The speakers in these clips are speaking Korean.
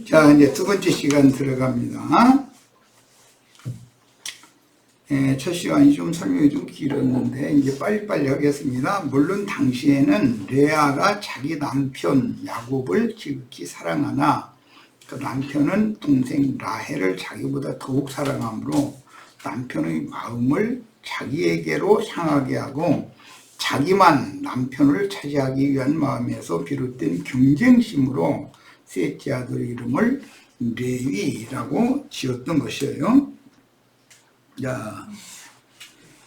자, 이제 두 번째 시간 들어갑니다. 첫 시간이 좀 설명이 좀 길었는데 이제 빨리빨리 하겠습니다. 물론 당시에는 레아가 자기 남편 야곱을 지극히 사랑하나 그 남편은 동생 라헬을 자기보다 더욱 사랑하므로 남편의 마음을 자기에게로 향하게 하고 자기만 남편을 차지하기 위한 마음에서 비롯된 경쟁심으로 셋째 아들의 이름을 레위라고 지었던 것이에요. 자,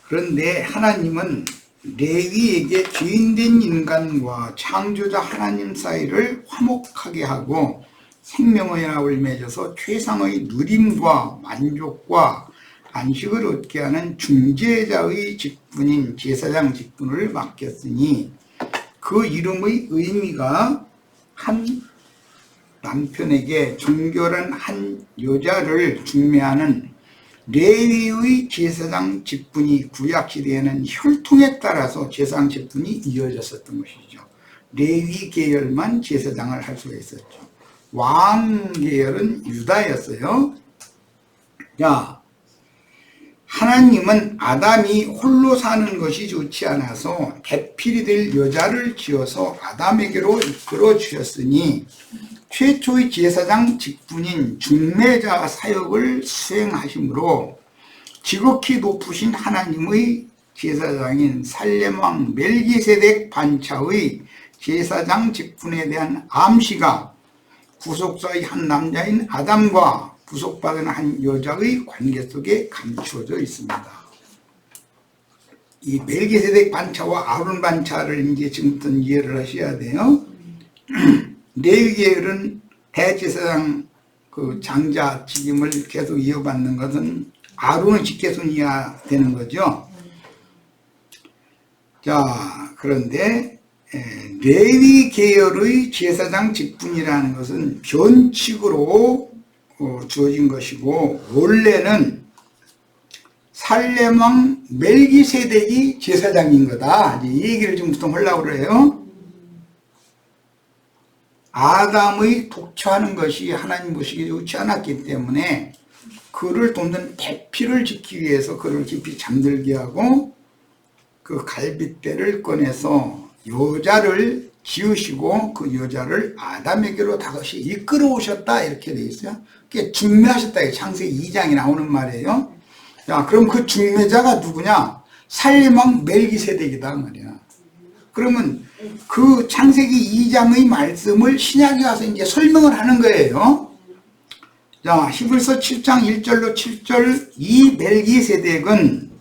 그런데 하나님은 레위에게 죄인된 인간과 창조자 하나님 사이를 화목하게 하고 생명의 연합을 맺어서 최상의 누림과 만족과 안식을 얻게 하는 중재자의 직분인 제사장 직분을 맡겼으니 그 이름의 의미가 한 남편에게 정결한 한 여자를 중매하는 레위의 제사장 직분이 구약시대에는 혈통에 따라서 제사장 직분이 이어졌었던 것이죠. 레위 계열만 제사장을 할 수가 있었죠. 왕 계열은 유다였어요. 자, 하나님은 아담이 홀로 사는 것이 좋지 않아서 대필이 될 여자를 지어서 아담에게로 이끌어 주셨으니 최초의 제사장 직분인 중매자 사역을 수행하심으로 지극히 높으신 하나님의 제사장인 살렘왕 멜기세덱 반차의 제사장 직분에 대한 암시가 구속자의 한 남자인 아담과 구속받은 한 여자의 관계 속에 감추어져 있습니다. 이 멜기세덱 반차와 아론 반차를 이제 지금부터 이해를 하셔야 돼요. 레위 계열은 대제사장 그 장자 직임을 계속 이어받는 것은 아론의 직계손이어야 되는 거죠. 자, 그런데 레위 계열의 제사장 직분이라는 것은 변칙으로 주어진 것이고 원래는 살렘왕 멜기세덱이 제사장인 거다. 이 얘기를 좀 보통 하려고 그래요. 아담의 독처하는 것이 하나님 보시기에 좋지 않았기 때문에 그를 돕는 대피를 짓기 위해서 그를 깊이 잠들게 하고 그 갈빗대를 꺼내서 여자를 지으시고 그 여자를 아담에게로 다시 이끌어 오셨다 이렇게 되어 있어요. 그게 중매하셨다. 창세기 2장에 나오는 말이에요. 자, 그럼 그 중매자가 누구냐? 살렘왕 멜기세덱이다 말이야. 그러면 그 창세기 2장의 말씀을 신약에 와서 이제 설명을 하는 거예요. 자, 히브리서 7장 1절로 7절 이 멜기세덱은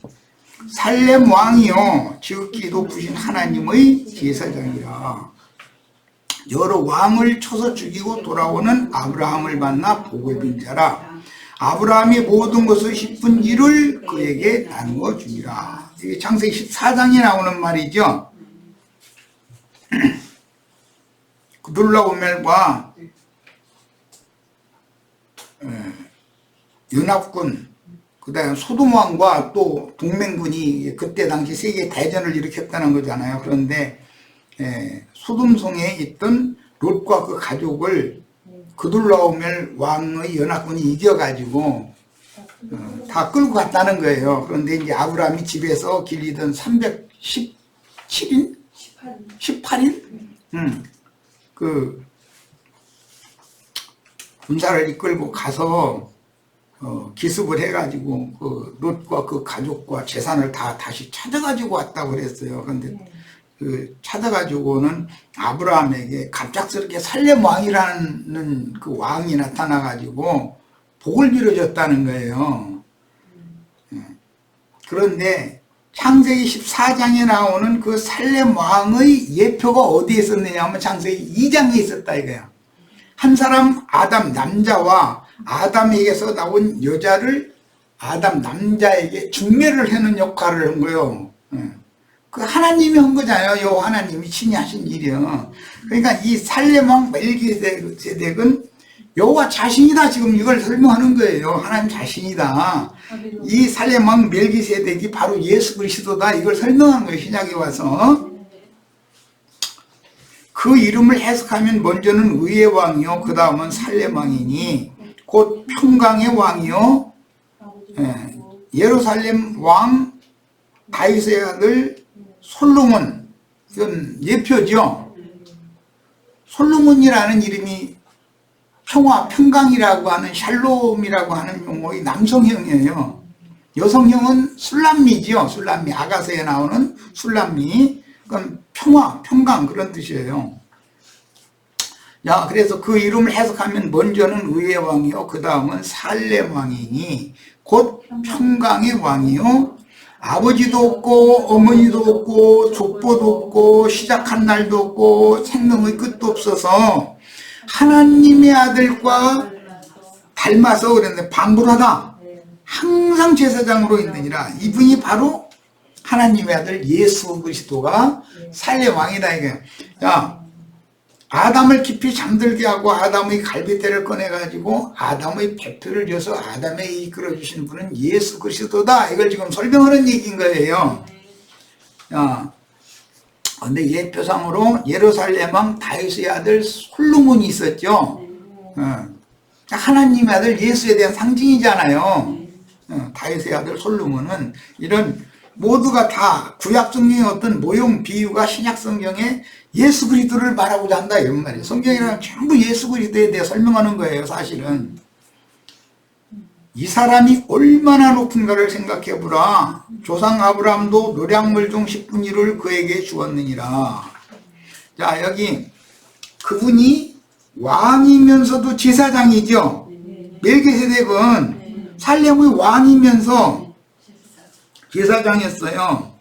살렘 왕이요 지극히 높으신 하나님의 제사장이라. 여러 왕을 쳐서 죽이고 돌아오는 아브라함을 만나 복을 빈 자라. 아브라함이 모든 것을 10분 1을 그에게 나누어 주니라. 이게 창세기 14장에 나오는 말이죠. 그둘라오멜과 연합군 그 다음에 소돔왕과 또 동맹군이 그때 당시 세계 대전을 일으켰다는 거잖아요. 그런데 소돔성에 있던 롯과 그 가족을 그둘라오멜 왕의 연합군이 이겨가지고 다 끌고 갔다는 거예요. 그런데 이제 아브라함이 집에서 길리던 317인? 18일? 그 군사를 이끌고 가서 기습을 해가지고 그 롯과 그 가족과 재산을 다 다시 찾아가지고 왔다고 그랬어요. 그런데 그 찾아가지고는 아브라함에게 갑작스럽게 살렘 왕이라는 그 왕이 나타나가지고 복을 빌어줬다는 거예요. 그런데 창세기 14장에 나오는 그 살렘 왕의 예표가 어디에 있었느냐 하면 창세기 2장에 있었다 이거야. 한 사람 아담 남자와 아담에게서 나온 여자를 아담 남자에게 중매를 해놓은 역할을 한 거예요. 그 하나님이 한 거잖아요. 요 하나님이 친히 하신 일이요. 그러니까 이 살렘 왕 멜기세덱은 여호와 자신이다. 지금 이걸 설명하는 거예요. 하나님 자신이다. 이 살렘 왕 멜기세덱이 바로 예수 그리스도다. 이걸 설명한 거예요. 신약에 와서. 그 이름을 해석하면 먼저는 의의 왕이요 그 다음은 살렘 왕이니 곧 평강의 왕이요 예루살렘 왕 다윗의 아들 솔로몬. 이건 예표죠. 솔로몬이라는 이름이 평화, 평강이라고 하는 샬롬이라고 하는 용어의 남성형이에요. 여성형은 술람미죠. 술람미, 아가서에 나오는 술람미. 그건 평화, 평강 그런 뜻이에요. 야, 그래서 그 이름을 해석하면 먼저는 의의 왕이요 그 다음은 살렘 왕이니 곧 평강의 왕이요 아버지도 없고 어머니도 없고 족보도 없고 시작한 날도 없고 생명의 끝도 없어서 하나님의 아들과 닮아서 그랬는데 방불하다 항상 제사장으로 있느니라. 이분이 바로 하나님의 아들 예수 그리스도가 살렘 왕이다 이게. 야, 아담을 깊이 잠들게 하고 아담의 갈빗대를 꺼내가지고 아담의 배표를 줘서 아담에 이끌어주신 분은 예수 그리스도다. 이걸 지금 설명하는 얘기인 거예요. 근데 예표상으로 예루살렘 왕 다윗의 아들 솔로몬이 있었죠. 하나님의 아들 예수에 대한 상징이잖아요. 다윗의 아들 솔로몬은 이런 모두가 다 구약 성경의 어떤 모형 비유가 신약 성경에 예수 그리스도를 말하고자 한다 이런 말이에요. 성경이란 전부 예수 그리스도에 대해 설명하는 거예요. 사실은 이 사람이 얼마나 높은가를 생각해 보라. 조상 아브라함도 노량물 중 10분의 1을 그에게 주었느니라. 자, 여기 그분이 왕이면서도 제사장이죠. 멜기세덱은 살렘의 왕이면서 제사장이었어요.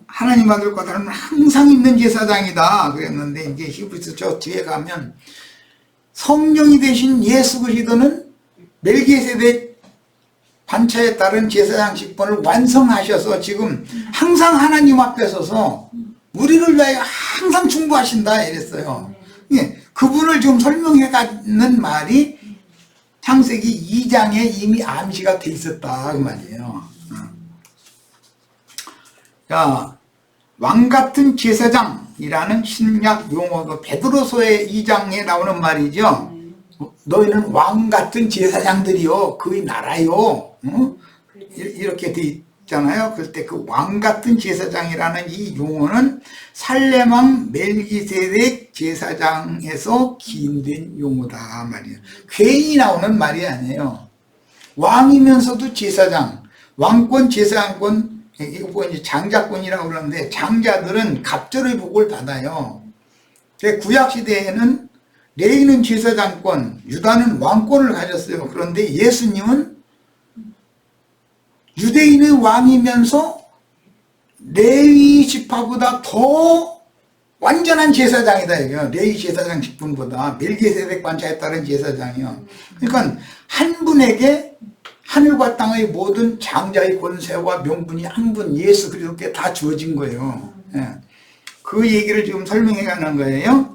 하나님 아들과 다른 항상 있는 제사장이다 그랬는데 이제 히브리서 저 뒤에 가면 성령이 되신 예수 그리스도는 멜기세덱 반차에 따른 제사장 직분을 완성하셔서 지금 항상 하나님 앞에 서서 우리를 위하여 항상 충고하신다 이랬어요. 그분을 지금 설명해 가는 말이 창세기 2장에 이미 암시가 돼 있었다 그 말이에요. 자, 왕같은 제사장이라는 신약 용어도 베드로서의 2장에 나오는 말이죠. 너희는 왕같은 제사장들이요 그의 나라요 이렇게 돼 있잖아요. 그럴 때 그 왕같은 제사장이라는 이 용어는 살렘 왕 멜기세덱 제사장에서 기인된 용어다 말이에요. 괜히 나오는 말이 아니에요. 왕이면서도 제사장, 왕권 제사장권, 이거 이제 장자권이라고 그러는데 장자들은 갑절의 복을 받아요. 구약 시대에는 레위는 제사장권, 유다는 왕권을 가졌어요. 그런데 예수님은 유대인의 왕이면서 레위 지파보다 더 완전한 제사장이다 이거요. 레위 제사장 직분보다 멜기세덱 반차에 따른 제사장이요. 그러니까 한 분에게 하늘과 땅의 모든 장자의 권세와 명분이 한 분 예수 그리스도께 다 주어진 거예요. 그 얘기를 지금 설명해 가는 거예요.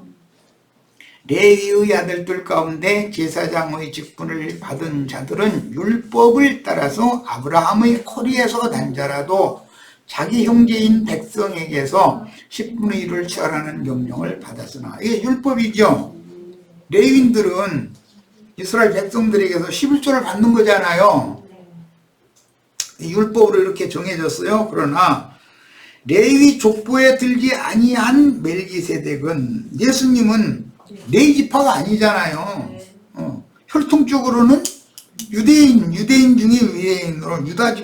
레위의 아들들 가운데 제사장의 직분을 받은 자들은 율법을 따라서 아브라함의 코리에서 난 자라도 자기 형제인 백성에게서 10분의 1을 취하라는 명령을 받았으나 이게 율법이죠. 레위인들은 이스라엘 백성들에게서 11조를 받는 거잖아요. 율법으로 이렇게 정해졌어요. 그러나 레위 족보에 들지 아니한 멜기세덱은 예수님은 레위 지파가 아니잖아요. 혈통적으로는 유대인 중에 유대인으로 유다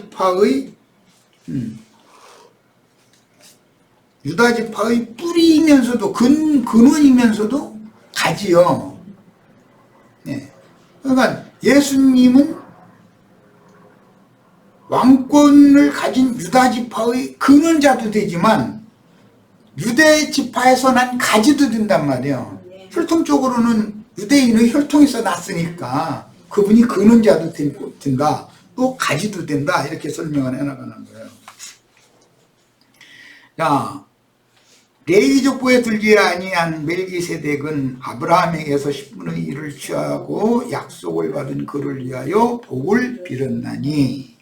지파의 뿌리이면서도 근원이면서도 가지요. 그러니까 예수님은 왕권을 가진 유다 지파의 근원자도 되지만 유대 지파에서 난 가지도 된단 말이에요. 혈통적으로는 유대인의 혈통에서 났으니까 그분이 근원자도 된다. 또 가지도 된다. 이렇게 설명을 해나가는 거예요. 자, 레위 족보에 들지 아니한 멜기세덱은 아브라함에게서 10분의 1을 취하고 약속을 받은 그를 위하여 복을 빌었나니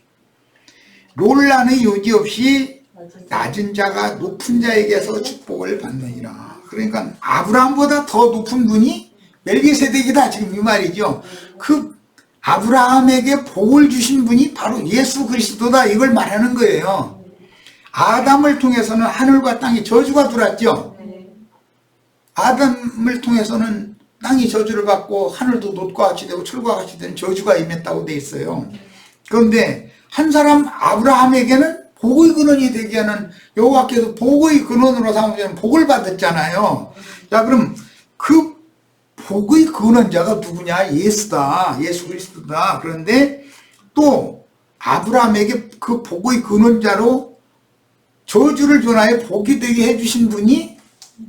논란의 요지 없이 낮은 자가 높은 자에게서 축복을 받느니라. 그러니까 아브라함보다 더 높은 분이 멜기세덱이다 지금 이 말이죠. 그 아브라함에게 복을 주신 분이 바로 예수 그리스도다 이걸 말하는 거예요. 아담을 통해서는 하늘과 땅에 저주가 들어왔죠. 아담을 통해서는 땅이 저주를 받고 하늘도 놋과 같이 되고 철과 같이 된 저주가 임했다고 돼 있어요. 그런데 한 사람 아브라함에게는 복의 근원이 되게 하는 여호와께서 복의 근원으로 삼으시는 복을 받았잖아요. 자, 그럼 그 복의 근원자가 누구냐? 예수다. 예수 그리스도다. 그런데 또 아브라함에게 그 복의 근원자로 저주를 전하여 복이 되게 해주신 분이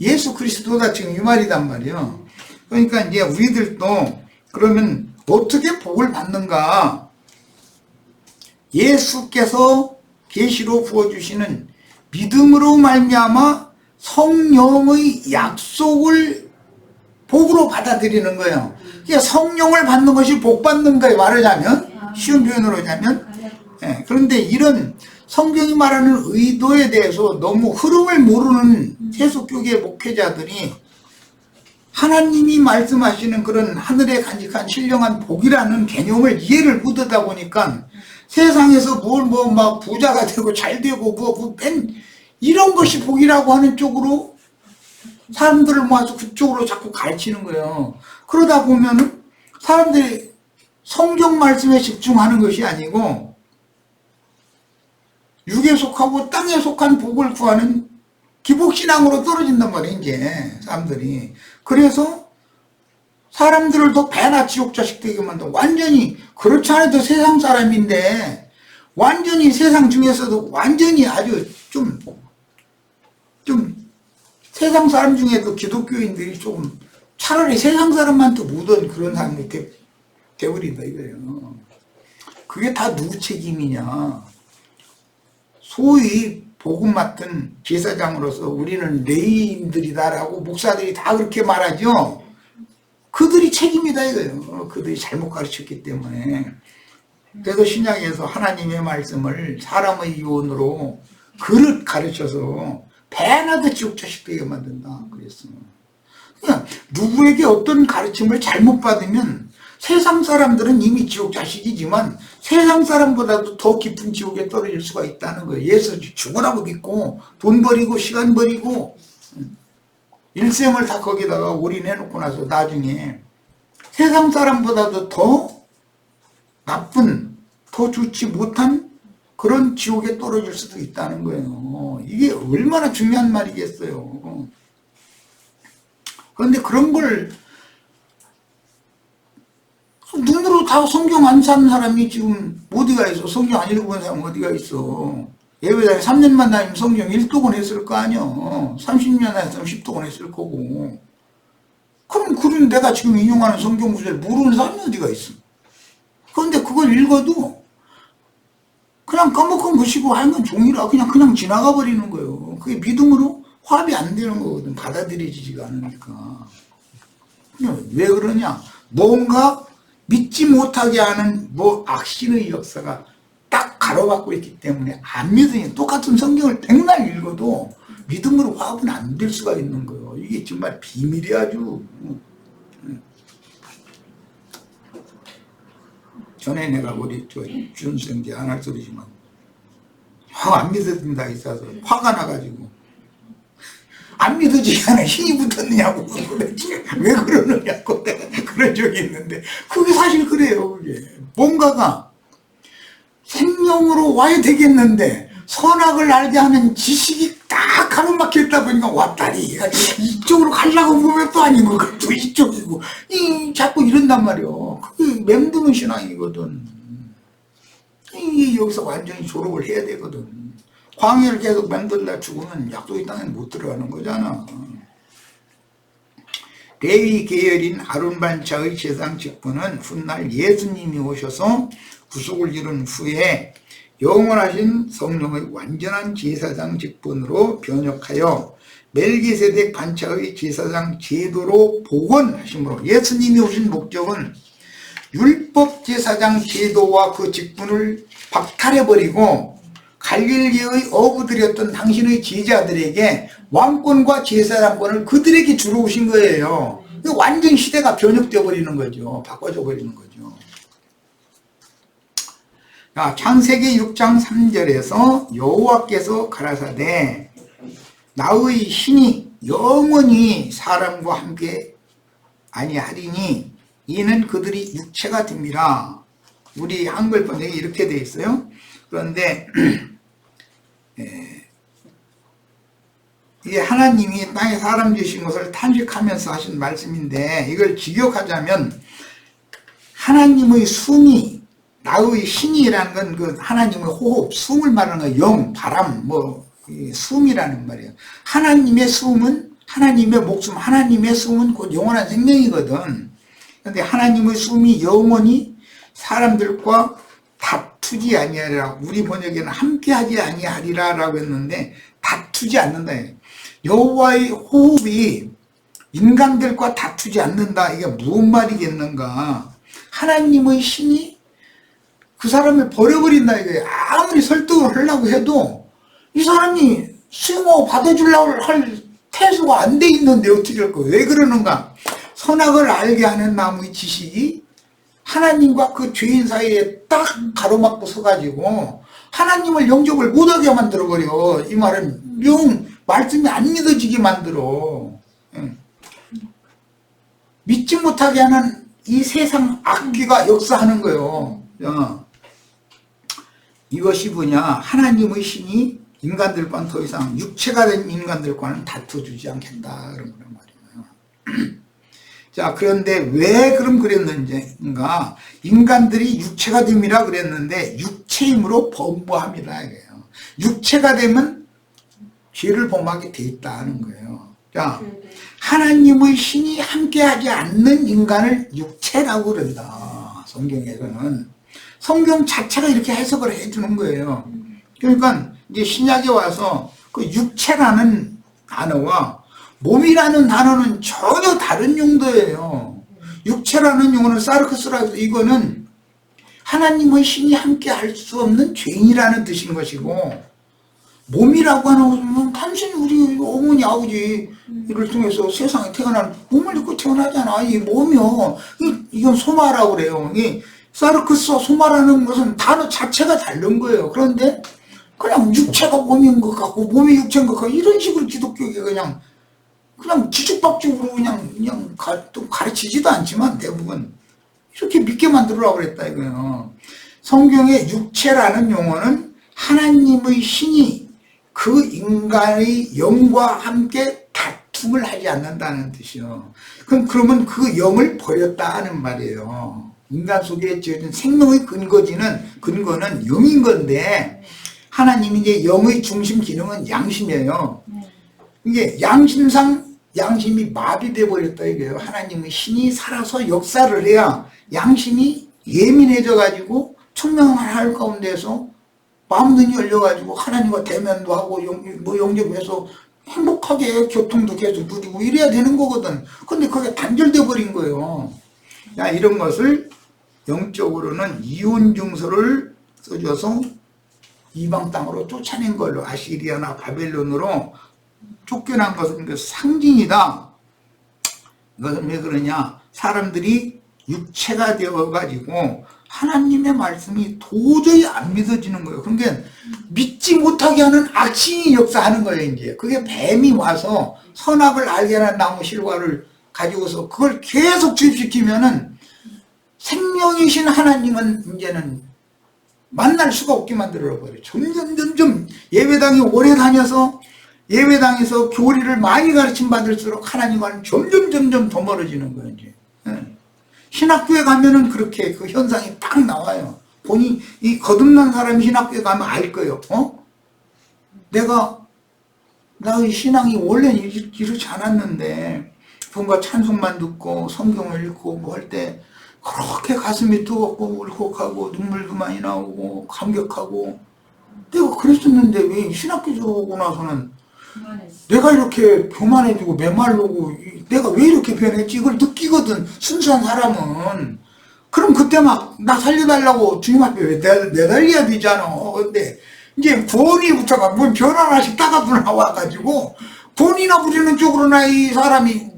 예수 그리스도다. 지금 이 말이단 말이에요. 그러니까 이제 우리들도 그러면 어떻게 복을 받는가? 예수께서 계시로 부어주시는 믿음으로 말미암아 성령의 약속을 복으로 받아들이는 거예요. 그러니까 성령을 받는 것이 복 받는 거예요. 말하자면 쉬운 표현으로 하자면. 예, 그런데 이런 성경이 말하는 의도에 대해서 너무 흐름을 모르는 세속교계 목회자들이 하나님이 말씀하시는 그런 하늘에 간직한 신령한 복이라는 개념을 이해를 못하다 보니까 세상에서 막 부자가 되고 잘 되고 이런 것이 복이라고 하는 쪽으로 사람들을 모아서 그쪽으로 자꾸 가르치는 거예요. 그러다 보면은 사람들이 성경 말씀에 집중하는 것이 아니고 육에 속하고 땅에 속한 복을 구하는 기복신앙으로 떨어진단 말이에요, 이제 사람들이. 그래서 사람들을 더 배나 지옥 자식 되게 만들어. 완전히 그렇지 않아도 세상 사람인데 완전히 세상 중에서도 완전히 아주 좀 세상 사람 중에도 기독교인들이 조금 차라리 세상 사람한테 묻은 그런 사람이 돼버린다 이거예요. 그게 다 누구 책임이냐? 소위 복음 맡은 제사장으로서 우리는 레위인들이다라고 목사들이 다 그렇게 말하죠. 그들이 책임이다 이거예요. 그들이 잘못 가르쳤기 때문에. 그래서 신약에서 하나님의 말씀을 사람의 유언으로 그릇 가르쳐서 배나도 지옥 자식 되게 만든다 그랬어. 그냥 누구에게 어떤 가르침을 잘못 받으면 세상 사람들은 이미 지옥 자식이지만 세상 사람보다도 더 깊은 지옥에 떨어질 수가 있다는 거예요. 예수 죽으라고 믿고 돈 버리고 시간 버리고 일생을 다 거기다가 올인해놓고 나서 나중에 세상 사람보다도 더 나쁜, 더 좋지 못한 그런 지옥에 떨어질 수도 있다는 거예요. 이게 얼마나 중요한 말이겠어요. 그런데 그런 걸 눈으로 다 성경 안 산 사람이 지금 어디가 있어? 성경 안 읽어본 사람 어디가 있어? 예배당에 3년만 다니면 성경 1독은 했을 거 아니야. 30년 했으면 10독은 했을 거고. 그럼 그런 내가 지금 인용하는 성경 구절을 모르는 사람이 어디가 있어? 그런데 그걸 읽어도 그냥 까먹은 것이고 하여간 종이라 그냥 지나가 버리는 거예요. 그게 믿음으로 화합이 안 되는 거거든. 받아들여지지가 않으니까. 왜 그러냐? 뭔가 믿지 못하게 하는 악신의 역사가 딱 가로막고 있기 때문에 안 믿으니 똑같은 성경을 백날 읽어도 믿음으로 화합은 안 될 수가 있는 거예요. 이게 정말 비밀이 아주. 전에 내가 우리 준수형제 안 할 소리지만 안 믿어진다 있어서 화가 나가지고 안 믿어지지 않아 힘이 붙었느냐고 도대체 왜 그러느냐고 내가 그런 적이 있는데 그게 사실 그래요. 그게 뭔가가 생명으로 와야 되겠는데 선악을 알게 하는 지식이 딱 가로막혔다 보니까 왔다리 이쪽으로 가려고 보면 또 아닌 것 같고 이쪽이고 자꾸 이런단 말이요. 그게 맹드는 신앙이거든. 여기서 완전히 졸업을 해야 되거든. 광야를 계속 맹들다 죽으면 약속의 땅에 못 들어가는 거잖아. 레위 계열인 아론 반차의 제사장 직분은 훗날 예수님이 오셔서 구속을 이룬 후에 영원하신 성령의 완전한 제사장 직분으로 변혁하여 멜기세덱 반차의 제사장 제도로 복원하심으로 예수님이 오신 목적은 율법 제사장 제도와 그 직분을 박탈해버리고 갈릴리의 어부들이었던 당신의 제자들에게 왕권과 제사장권을 그들에게 주러 오신 거예요. 완전 시대가 변혁되어 버리는 거죠. 바꿔져 버리는 거죠. 자, 창세기 6장 3절에서 여호와께서 가라사대 나의 신이 영원히 사람과 함께 아니하리니 이는 그들이 육체가 됨이라. 우리 한글 번역이 이렇게 되어 있어요. 그런데 이게 하나님이 땅에 사람 주신 것을 탄식하면서 하신 말씀인데, 이걸 직역하자면 하나님의 숨이, 나의 신이라는 건 그 하나님의 호흡, 숨을 말하는 거예요. 영, 바람, 숨이라는 말이에요. 하나님의 숨은, 하나님의 목숨, 하나님의 숨은 곧 영원한 생명이거든. 그런데 하나님의 숨이 영원히 사람들과 다투지 아니하리라. 우리 번역에는 함께하지 아니하리라 라고 했는데, 다투지 않는다. 여호와의 호흡이 인간들과 다투지 않는다. 이게 무슨 말이겠는가. 하나님의 신이 그 사람을 버려버린다 이거예요. 아무리 설득을 하려고 해도 이 사람이 수용하고 받아주려고 할 태수가 안 돼 있는데 어떻게 할 거예요? 왜 그러는가? 선악을 알게 하는 나무의 지식이 하나님과 그 죄인 사이에 딱 가로막고 서가지고 하나님을 영접을 못하게 만들어버려. 이 말은 말씀이 안 믿어지게 만들어. 믿지 못하게 하는 이 세상 악귀가 역사하는 거예요. 이것이 뭐냐? 하나님의 신이 인간들과는 더 이상 육체가 된 인간들과는 다투주지 않겠다. 그런 말이에요. 자, 그런데 왜 그럼 그랬는가? 인간들이 육체가 됨이라 그랬는데 육체임으로 범죄합니다. 이게요. 육체가 되면 죄를 범하게 돼 있다는 거예요. 자, 하나님의 신이 함께하지 않는 인간을 육체라고 그런다. 성경에서는. 성경 자체가 이렇게 해석을 해주는 거예요. 그러니까 이제 신약에 와서 그 육체라는 단어와 몸이라는 단어는 전혀 다른 용도예요. 육체라는 용어는 사르크스라 해서 이거는 하나님의 신이 함께 할 수 없는 죄인이라는 뜻인 것이고, 몸이라고 하는 것은 단순히 우리 어머니 아버지를 통해서 세상에 태어난 몸을 입고 태어나잖아. 이 몸이요. 이건 소마라고 그래요. 이 사르크스와 소마라는 것은 단어 자체가 다른 거예요. 그런데 그냥 육체가 몸인 것 같고 몸이 육체인 것 같고 이런 식으로 기독교가 그냥 뒤죽박죽으로 그냥 가르치지도 않지만 대부분 이렇게 믿게 만들으라고 그랬다 이거예요. 성경의 육체라는 용어는 하나님의 신이 그 인간의 영과 함께 다툼을 하지 않는다는 뜻이요. 그러면 그 영을 버렸다는 말이에요. 인간 속에 지어진 생명의 근거는 영인 건데, 하나님이 이제 영의 중심 기능은 양심이에요. 이게 양심이 마비돼 버렸다 이거예요. 하나님의 신이 살아서 역사를 해야 양심이 예민해져 가지고 청명할 가운데서 마음눈이 열려 가지고 하나님과 대면도 하고 영접해서 행복하게 교통도 계속 누리고 이래야 되는 거거든. 근데 그게 단절돼 버린 거예요. 야, 이런 것을 영적으로는 이혼 증서를 써줘서 이방 땅으로 쫓아낸 걸로, 아시리아나 바벨론으로 쫓겨난 것은 그 상징이다. 이것은 왜 그러냐? 사람들이 육체가 되어가지고 하나님의 말씀이 도저히 안 믿어지는 거예요. 그러니까 믿지 못하게 하는 악신이 역사하는 거예요. 이제 그게 뱀이 와서 선악을 알게 하는 나무 실과를 가지고서 그걸 계속 주입시키면은 생명이신 하나님은 이제는 만날 수가 없게 만들어버려요. 점점 예배당에 오래 다녀서 예배당에서 교리를 많이 가르침 받을수록 하나님과는 점점 더 멀어지는 거예요. 이제. 신학교에 가면은 그렇게 그 현상이 딱 나와요. 본인 이 거듭난 사람이 신학교에 가면 알 거예요. 나의 신앙이 원래는 이렇지 않았는데 뭔가 찬송만 듣고 성경을 읽고 뭐 할 때 그렇게 가슴이 뜨겁고 울컥하고 눈물도 많이 나오고 감격하고, 내가 그랬었는데 왜 신학교 들어오고 나서는 내가 이렇게 교만해지고 메말르고 내가 왜 이렇게 변했지? 이걸 느끼거든, 순수한 사람은. 그럼 그때 막 나 살려달라고 주님 앞에 왜 내달려야 되잖아. 근데 이제 권위 붙여가 뭔 별 하나씩 따가지고 나와가지고 권위나 부리는 쪽으로나 이 사람이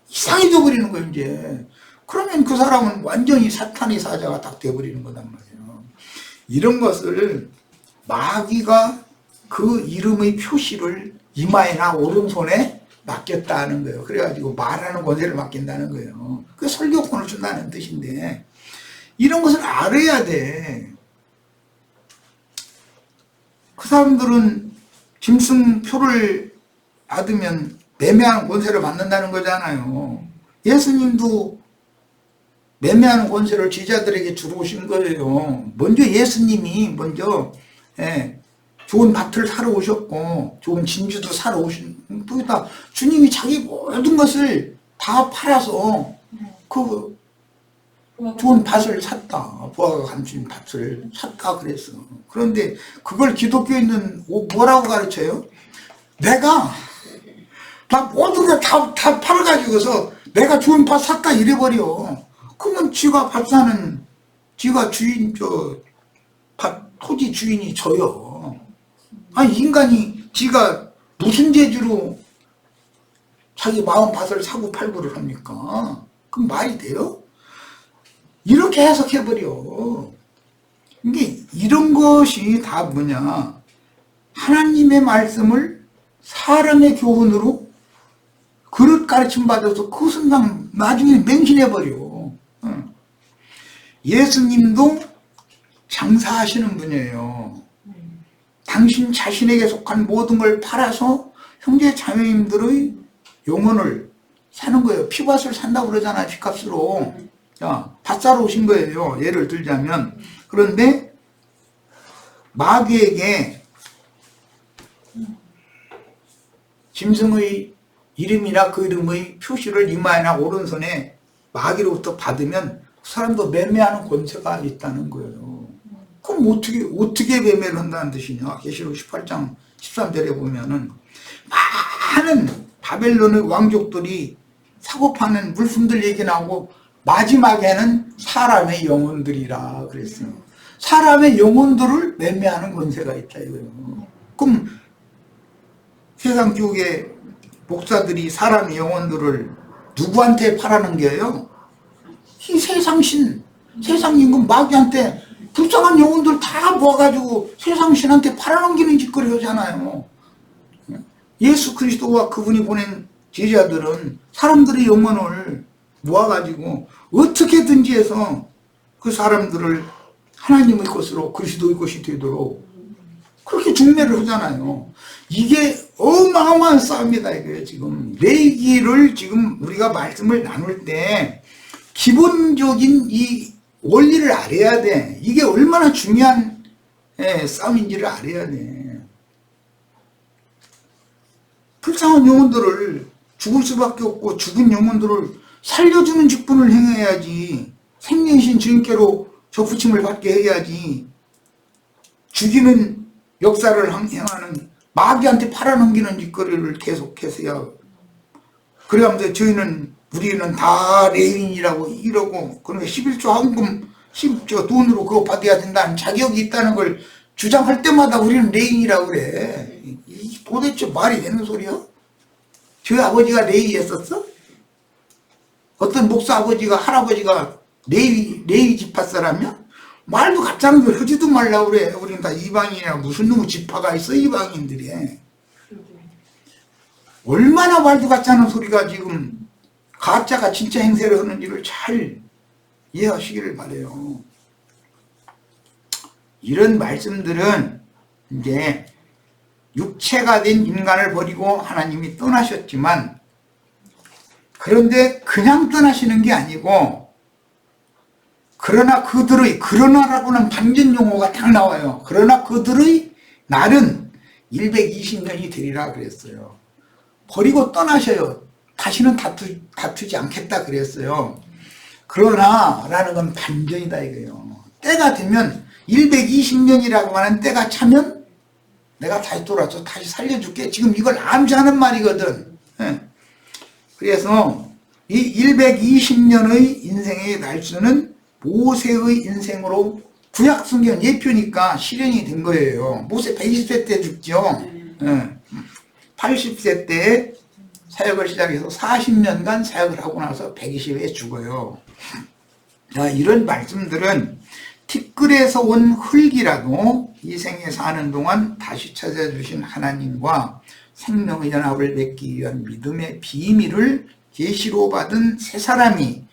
이상해져 버리는 거예요, 이제. 그러면 그 사람은 완전히 사탄의 사자가 딱 돼버리는 거단 말이에요. 이런 것을 마귀가 그 이름의 표시를 이마에나 오른손에 맡겼다는 거예요. 그래가지고 말하는 권세를 맡긴다는 거예요. 그 설교권을 준다는 뜻인데, 이런 것을 알아야 돼. 그 사람들은 짐승표를 받으면 매매하는 권세를 받는다는 거잖아요. 예수님도 매매하는 권세를 제자들에게 주러 오신 거예요. 먼저 예수님이 먼저 좋은 밭을 사러 오셨고 좋은 진주도 사러 오신, 거기다 주님이 자기 모든 것을 다 팔아서 그 좋은 밭을 샀다. 부하가 감춘 밭을 샀다 그랬어. 그런데 그걸 기독교인은 뭐라고 가르쳐요? 내가 다 모든 걸 다 팔아가지고서 내가 좋은 밭 샀다 이래버려. 그러면 지가 밭 사는, 지가 주인, 토지 주인이 져요. 아니, 인간이 지가 무슨 재주로 자기 마음 밭을 사고 팔고를 합니까? 그럼 말이 돼요? 이렇게 해석해버려. 이게, 이런 것이 다 뭐냐. 하나님의 말씀을 사람의 교훈으로 그릇 가르침 받아서 그 순간 나중에 맹신해버려. 예수님도 장사하시는 분이에요. 당신 자신에게 속한 모든 걸 팔아서 형제 자매님들의 영혼을 사는 거예요. 피밭을 산다고 그러잖아요. 피값으로. 자, 밭 사러 오신 거예요. 예를 들자면. 그런데 마귀에게 짐승의 이름이나 그 이름의 표시를 이마에나 오른손에 마귀로부터 받으면 그 사람도 매매하는 권세가 있다는 거예요. 그럼 어떻게 매매를 한다는 뜻이냐? 계시록 18장 13절에 보면은 많은 바벨론의 왕족들이 사고 파는 물품들 얘기 나오고 마지막에는 사람의 영혼들이라 그랬어요. 사람의 영혼들을 매매하는 권세가 있다 이거예요. 그럼 세상 교회 목사들이 사람의 영혼들을 누구한테 팔아는 게요? 이 세상신, 세상 임금 마귀한테 불쌍한 영혼들 다 모아가지고 세상신한테 팔아넘기는 짓거리 하잖아요. 예수 그리스도와 그분이 보낸 제자들은 사람들의 영혼을 모아가지고 어떻게든지 해서 그 사람들을 하나님의 것으로 그리스도의 것이 되도록 그렇게 중매를 하잖아요. 이게 어마어마한 싸움이다 이거예요. 지금 레위기를 지금 우리가 말씀을 나눌 때 기본적인 이 원리를 알아야 돼. 이게 얼마나 중요한 싸움인지를 알아야 돼. 불쌍한 영혼들을 죽을 수밖에 없고 죽은 영혼들을 살려주는 직분을 행해야지. 생명신 주인께로 접붙임을 받게 해야지. 죽이는 역사를 행하는 마귀한테 팔아넘기는 짓거리를 계속해서야. 그래야면서 우리는 다 레인이라고 이러고, 그러니까 11조 헌금, 10조 돈으로 그거 받아야 된다는 자격이 있다는 걸 주장할 때마다 우리는 레인이라고 그래. 이 도대체 말이 되는 소리야? 저희 아버지가 레이였었어? 어떤 목사 아버지가, 할아버지가 레이 지파 사람이야? 말도 가짜는 걸 하지도 말라고 그래. 우리는 다 이방인이라 무슨 놈의 지파가 있어, 이방인들이. 얼마나 말도 가짜는 소리가 지금 가짜가 진짜 행세를 하는지를 잘 이해하시기를 바래요. 이런 말씀들은 이제 육체가 된 인간을 버리고 하나님이 떠나셨지만, 그런데 그냥 떠나시는 게 아니고, 그러나라고는 반전 용어가 딱 나와요. 그러나 그들의 날은 120년이 되리라 그랬어요. 버리고 떠나셔요. 다시는 다투지 않겠다 그랬어요. 그러나 라는 건 반전이다 이거예요. 때가 되면 120년이라고 하는 때가 차면 내가 다시 돌아서 다시 살려줄게. 지금 이걸 암시하는 말이거든. 그래서 이 120년의 인생의 날수는 모세의 인생으로 구약 성경 예표니까 실현이 된 거예요. 모세 120세 때 죽죠. 80세 때 사역을 시작해서 40년간 사역을 하고 나서 120에 죽어요. 자, 이런 말씀들은 티끌에서 온 흙이라도 이 생에 사는 동안 다시 찾아주신 하나님과 생명의 연합을 맺기 위한 믿음의 비밀을 계시로 받은 세 사람이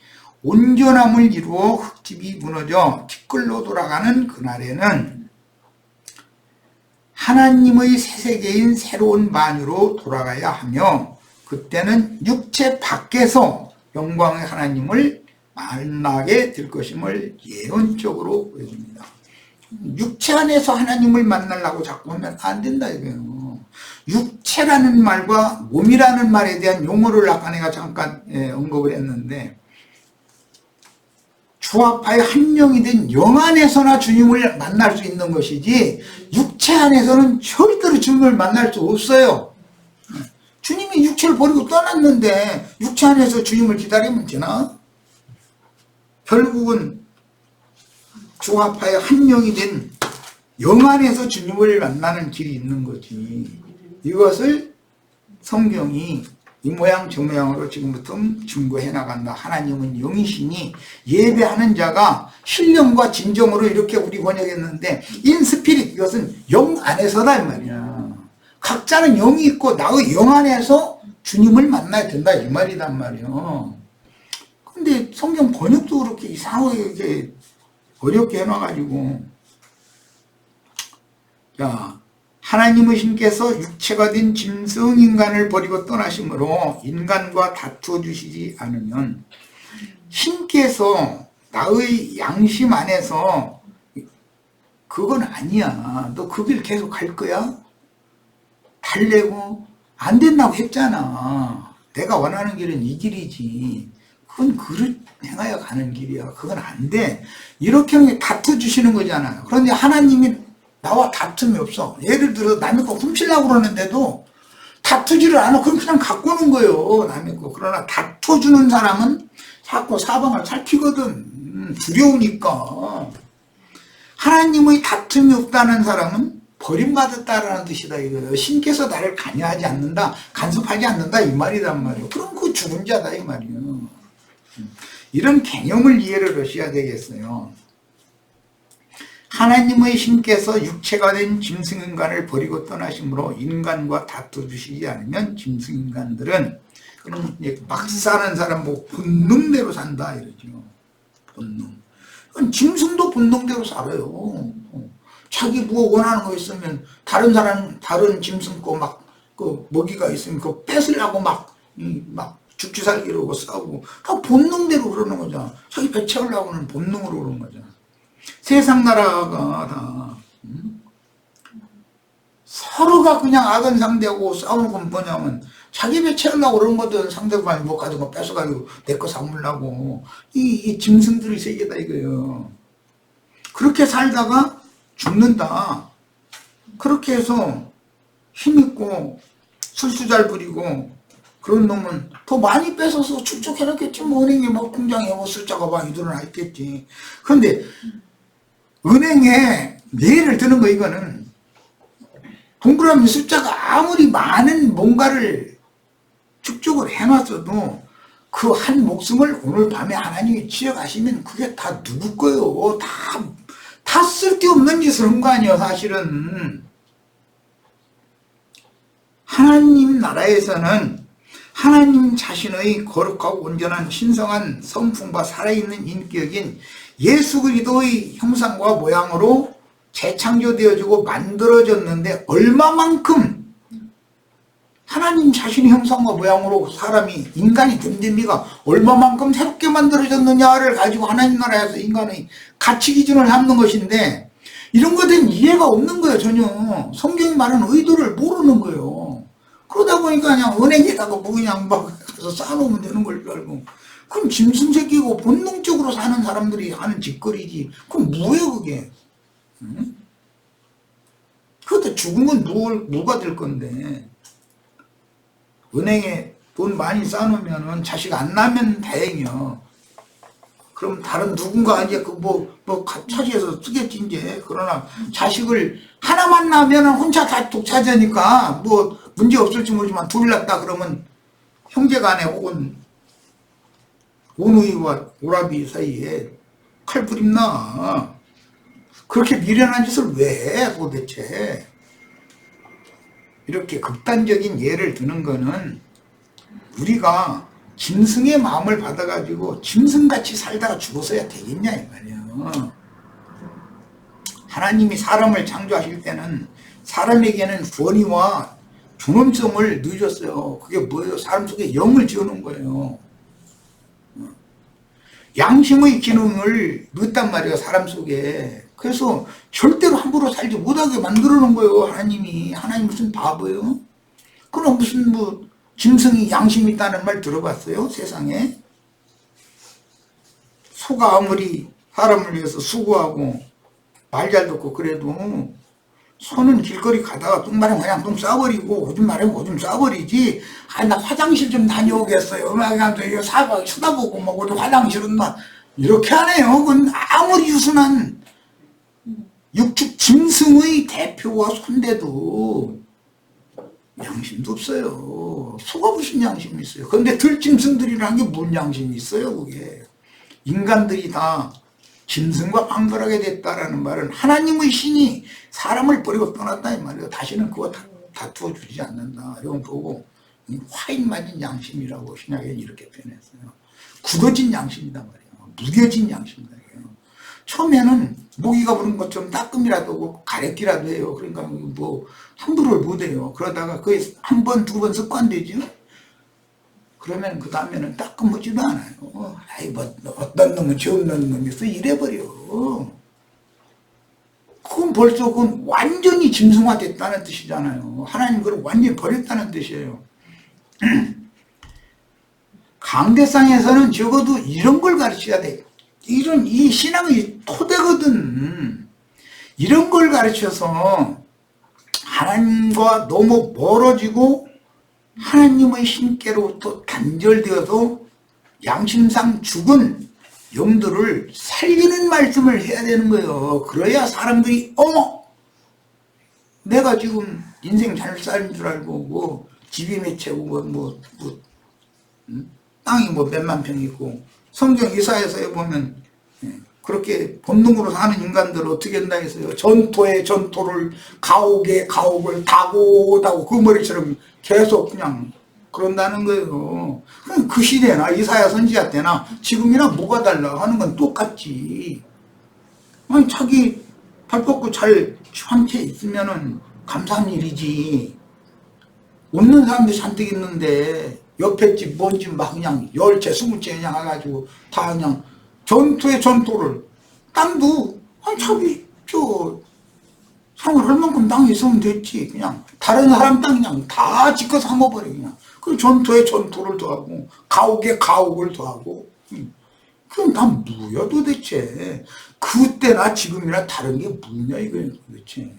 온전함을 이루어 흙집이 무너져 티끌로 돌아가는 그날에는 하나님의 새 세계인 새로운 만유로 돌아가야 하며, 그때는 육체 밖에서 영광의 하나님을 만나게 될 것임을 예언적으로 보여줍니다. 육체 안에서 하나님을 만나려고 자꾸 하면 안 된다 이거예요. 육체라는 말과 몸이라는 말에 대한 용어를 아까 내가 잠깐 언급을 했는데, 주와파의 한 영이 된 영 안에서나 주님을 만날 수 있는 것이지 육체 안에서는 절대로 주님을 만날 수 없어요. 주님이 육체를 버리고 떠났는데 육체 안에서 주님을 기다리면 되나? 결국은 주와파의 한 영이 된 영 안에서 주님을 만나는 길이 있는 거지. 이것을 성경이 이 모양 저 모양으로 지금부터 증거해 나간다. 하나님은 영이시니 예배하는 자가 신령과 진정으로, 이렇게 우리 번역했는데 인스피릿, 이것은 영 안에서다 이 말이야. 각자는 영이 있고 나의 영 안에서 주님을 만나야 된다 이 말이란 말이야. 근데 성경 번역도 그렇게 이상하게 어렵게 해놔가지고, 자, 하나님의 신께서 육체가 된 짐승 인간을 버리고 떠나심으로 인간과 다투어 주시지 않으면, 신께서 나의 양심 안에서 그건 아니야, 너 그 길 계속 갈 거야? 달래고 안 된다고 했잖아. 내가 원하는 길은 이 길이지, 그건 그릇 행하여 가는 길이야, 그건 안 돼, 이렇게 다투어 주시는 거잖아요. 그런데 하나님이 나와 다툼이 없어. 예를 들어 남의 거 훔치려고 그러는데도 다투지를 않아. 그럼 그냥 갖고 오는 거예요, 남의 거. 그러나 다투어주는 사람은 자꾸 사방을 살피거든. 두려우니까. 하나님의 다툼이 없다는 사람은 버림받았다라는 뜻이다 이거예요. 신께서 나를 관여하지 않는다, 간섭하지 않는다 이 말이란 말이에요. 그럼 그 죽은 자다 이 말이에요. 이런 개념을 이해를 하셔야 되겠어요. 하나님의 신께서 육체가 된 짐승인간을 버리고 떠나심으로 인간과 다투어 주시지 않으면 짐승인간들은, 그럼 막 사는 사람 뭐 본능대로 산다 이러죠. 본능. 짐승도 본능대로 살아요. 자기 뭐 원하는 거 있으면 다른 짐승 거 막 그 먹이가 있으면 그거 뺏으려고 막 죽지 살기 이러고 싸우고, 다 본능대로 그러는 거잖아. 자기 배 채우려고는 본능으로 그러는 거잖아. 세상 나라가 다 서로가 그냥 악은 상대하고 싸우는 건 뭐냐면 자기 배 채우려고 그런 거든, 상대방이 뭐 가지고 뺏어가지고 내 거 삼으려고. 이 짐승들의 세계다 이거예요. 그렇게 살다가 죽는다. 그렇게 해서 힘있고 술수 잘 부리고 그런 놈은 더 많이 뺏어서 축적해놨겠지. 뭐 은행에 막 통장에 뭐 숫자가 많이 드러나 있겠지. 그런데 은행에 예를 드는 거, 이거는 동그라미 숫자가 아무리 많은 뭔가를 축적을 해놨어도 그 한 목숨을 오늘 밤에 하나님이 취해가시면 그게 다 누구 거요? 다 쓸데없는 짓을 한 거 아니에요 사실은. 하나님 나라에서는 하나님 자신의 거룩하고 온전한 신성한 성품과 살아있는 인격인 예수 그리스도의 형상과 모양으로 재창조되어지고 만들어졌는데, 얼마만큼 하나님 자신의 형상과 모양으로 사람이, 인간이 된 데미가 얼마만큼 새롭게 만들어졌느냐를 가지고 하나님 나라에서 인간의 가치 기준을 삼는 것인데, 이런 것에 대한 이해가 없는 거예요. 전혀 성경이 말하는 의도를 모르는 거예요. 그러다 보니까 그냥 은행에다가 뭐 그냥 막 가서 쌓아놓으면 되는 걸 줄 알고, 그럼 짐승 새끼고 본능적으로 사는 사람들이 하는 짓거리지. 그럼 뭐예요 그게? 응? 그것도 죽으면 뭐가 될 건데. 은행에 돈 많이 쌓아놓으면 자식 안 나면 다행이요. 그럼 다른 누군가 이제 차지해서 쓰겠지, 이제. 그러나 자식을 하나만 낳으면 혼자 다 독차지하니까 뭐 문제 없을지 모르지만 둘 낳았다 그러면 형제간에 혹은 오누이와 오라비 사이에 칼부림 나. 그렇게 미련한 짓을 왜 해, 도대체. 이렇게 극단적인 예를 드는 거는 우리가 짐승의 마음을 받아가지고 짐승같이 살다가 죽어서야 되겠냐 이 말이야. 하나님이 사람을 창조하실 때는 사람에게는 권위와 존엄성을 넣으셨어요. 그게 뭐예요? 사람 속에 영을 지어놓은 거예요. 양심의 기능을 넣었단 말이에요, 사람 속에. 그래서 절대로 함부로 살지 못하게 만들어 놓은 거예요, 하나님이. 하나님 무슨 바보예요? 그럼 무슨 짐승이 양심이 있다는 말 들어봤어요, 세상에? 소가 아무리 사람을 위해서 수고하고 말 잘 듣고 그래도 소는 길거리 가다가 똥 마르면 그냥 똥 싸버리고 오줌 마르면 오줌 싸버리지. 나 화장실 좀 다녀오겠어요. 그냥 사과 쳐다보고 막 오늘 화장실은 막 이렇게 하네요. 그건 아무리 유순한 육축 짐승의 대표와 손대도 양심도 없어요. 소가 무슨 양심이 있어요. 그런데 들짐승들이라는 게 뭔 양심이 있어요, 그게. 인간들이 다 짐승과 판별하게 됐다라는 말은 하나님의 신이 사람을 버리고 떠났다 이 말이에요. 다시는 그거 다투어 주지 않는다. 이건 보고 화인 맞은 양심이라고 신약에 이렇게 표현했어요. 굳어진 양심이다 말이에요. 무뎌진 양심이다. 처음에는 모기가 부른 것처럼 따끔이라도 하고 가래끼라도 해요. 그러니까 함부로 못해요. 그러다가 그게 한 번, 두 번 습관되죠. 그러면 그 다음에는 따끔하지도 않아요. 아이, 어떤 놈은 죄 없는 놈이서 이래버려. 그건 완전히 짐승화됐다는 뜻이잖아요. 하나님 그걸 완전히 버렸다는 뜻이에요. 강대상에서는 적어도 이런 걸 가르쳐야 돼. 이 신앙의 토대거든. 이런 걸 가르쳐서 하나님과 너무 멀어지고 하나님의 신께로부터 단절되어서 양심상 죽은 영들을 살리는 말씀을 해야 되는 거예요. 그래야 사람들이 내가 지금 인생 잘 사는 줄 알고 집이 몇 채고 땅이 몇만 평 있고 성경 이사야서에 보면 그렇게 본능으로 사는 인간들 어떻게 한다 했어요. 전토에 전토를 가옥에 가옥을 다고 그 머리처럼 계속 그냥 그런다는 거예요. 그 시대나 이사야 선지자 때나 지금이나 뭐가 달라 하는 건 똑같지. 아니 자기 발 뻗고 잘 한 채 있으면은 감사한 일이지. 없는 사람들이 잔뜩 있는데 옆에 집, 먼 집 막 그냥 10채, 20채 그냥 해가지고 다 그냥 전토에 전토를 땅도 아니 자기 생활할 만큼 땅이 있으면 됐지. 그냥 다른 사람 땅 그냥 다 지껏 삼아버려 그냥. 그 전토에 전토를 더하고 가옥에 가옥을 더하고 그럼 다 뭐야 도대체. 그때나 지금이나 다른 게 뭐냐 이거야 도대체.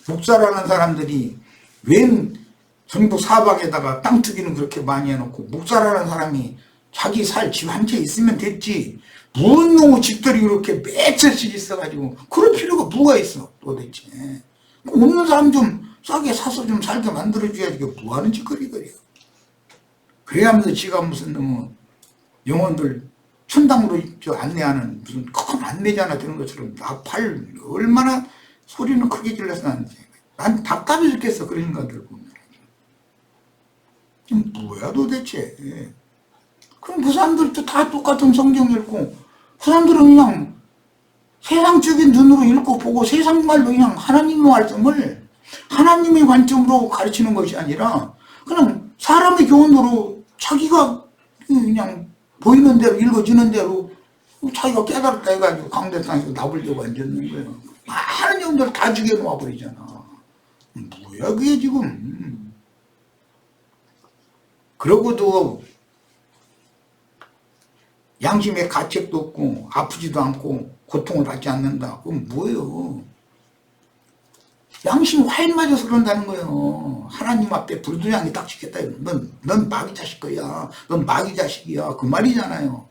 목사라는 사람들이 웬 전부 사방에다가 땅 투기는 그렇게 많이 해놓고 목사라는 사람이 자기 살 집 한 채 있으면 됐지. 뭔 놈의 집들이 그렇게 몇 채씩 있어가지고 그럴 필요가 뭐가 있어 도대체. 없는 사람 좀 싸게 사서 좀 살게 만들어줘야지. 이게 뭐하는 짓거리거리야. 그래야면서 지가 무슨 영혼들 천당으로 안내하는 무슨 큰 안내자나 되는 것처럼 나팔 얼마나 소리는 크게 질러서 나는지 난 답답해 죽겠어. 그런 인간들 보면. 지금 뭐야 도대체. 그럼 그 사람들도 다 똑같은 성경 읽고 그 사람들은 그냥 세상적인 눈으로 읽고 보고 세상 말로 그냥 하나님의 말씀을 하나님의 관점으로 가르치는 것이 아니라 그냥 사람의 교훈으로 자기가 그냥 보이는 대로 읽어지는 대로 자기가 깨달았다 해가지고 강대상에서 나불려고 앉았는 거예요. 많은 영들 다 죽여놓아 버리잖아. 뭐야 그게 지금. 그러고도 양심에 가책도 없고 아프지도 않고 고통을 받지 않는다. 그건 뭐예요? 양심 화인 맞아서 그런다는 거예요. 하나님 앞에 불도장이 딱 찍혔다. 넌 마귀 자식 거야. 넌 마귀 자식이야. 그 말이잖아요.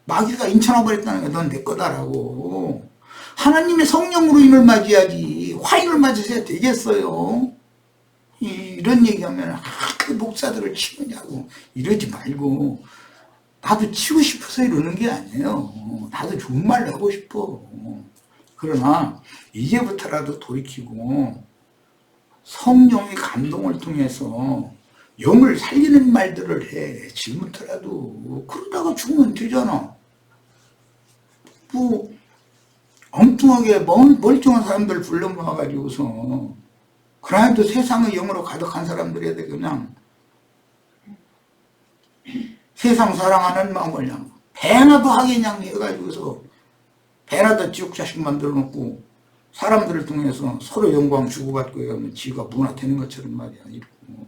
마귀가 인쳐놔버렸다는 거야. 넌 내 거다라고. 하나님의 성령으로 인을 맞이해야지 화인을 맞으셔야 되겠어요. 이런 얘기하면 그 목사들을 치느냐고 이러지 말고, 나도 치고 싶어서 이러는 게 아니에요. 나도 좋은 말을 하고 싶어. 그러나 이제부터라도 돌이키고 성령의 감동을 통해서 영을 살리는 말들을 해. 지금부터라도. 그러다가 죽으면 되잖아. 뭐 엉뚱하게 멀쩡한 사람들 불러 모아가지고서, 그래도 세상의 영으로 가득한 사람들에 대해 그냥 세상 사랑하는 마음을 그냥 배나도 하게 그냥 해가지고서 배나도 지옥 자식 만들어 놓고 사람들을 통해서 서로 영광 주고받고 하면 지가 문화 되는 것처럼 말이야. 이러고.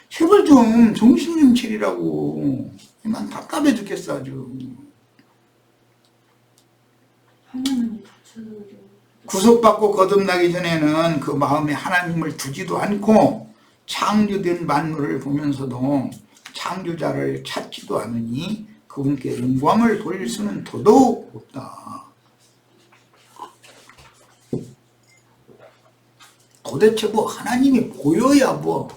제발 좀 정신 좀 차리라고. 난 답답해 죽겠어 아주. 구속받고 거듭나기 전에는 그 마음에 하나님을 두지도 않고 창조된 만물을 보면서도 창조자를 찾지도 않으니 그분께 영광을 돌릴 수는 더더욱 없다. 도대체 뭐 하나님이 보여야 뭐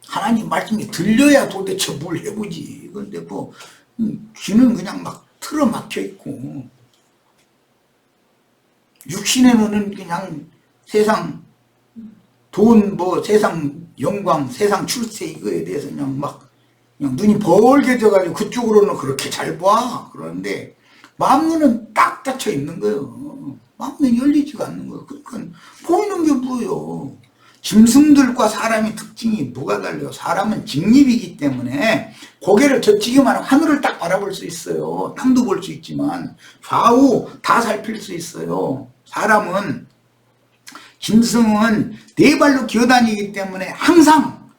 하나님 말씀이 들려야 도대체 뭘 해보지. 그런데 뭐 귀는 그냥 막 틀어막혀 있고, 육신에는 그냥 세상 돈, 뭐 세상 영광, 세상 출세 이거에 대해서 그냥 눈이 벌게 져가지고 그쪽으로는 그렇게 잘 봐. 그런데 마음눈은 딱 닫혀 있는 거예요. 마음눈이 열리지가 않는 거예요. 그러니까 보이는 게 뭐예요. 짐승들과 사람의 특징이 뭐가 달라요? 사람은 직립이기 때문에 고개를 젖히기만 하면 하늘을 딱 바라볼 수 있어요. 땅도 볼 수 있지만 좌우 다 살필 수 있어요. 사람은, 짐승은 네 발로 기어다니기 때문에 항상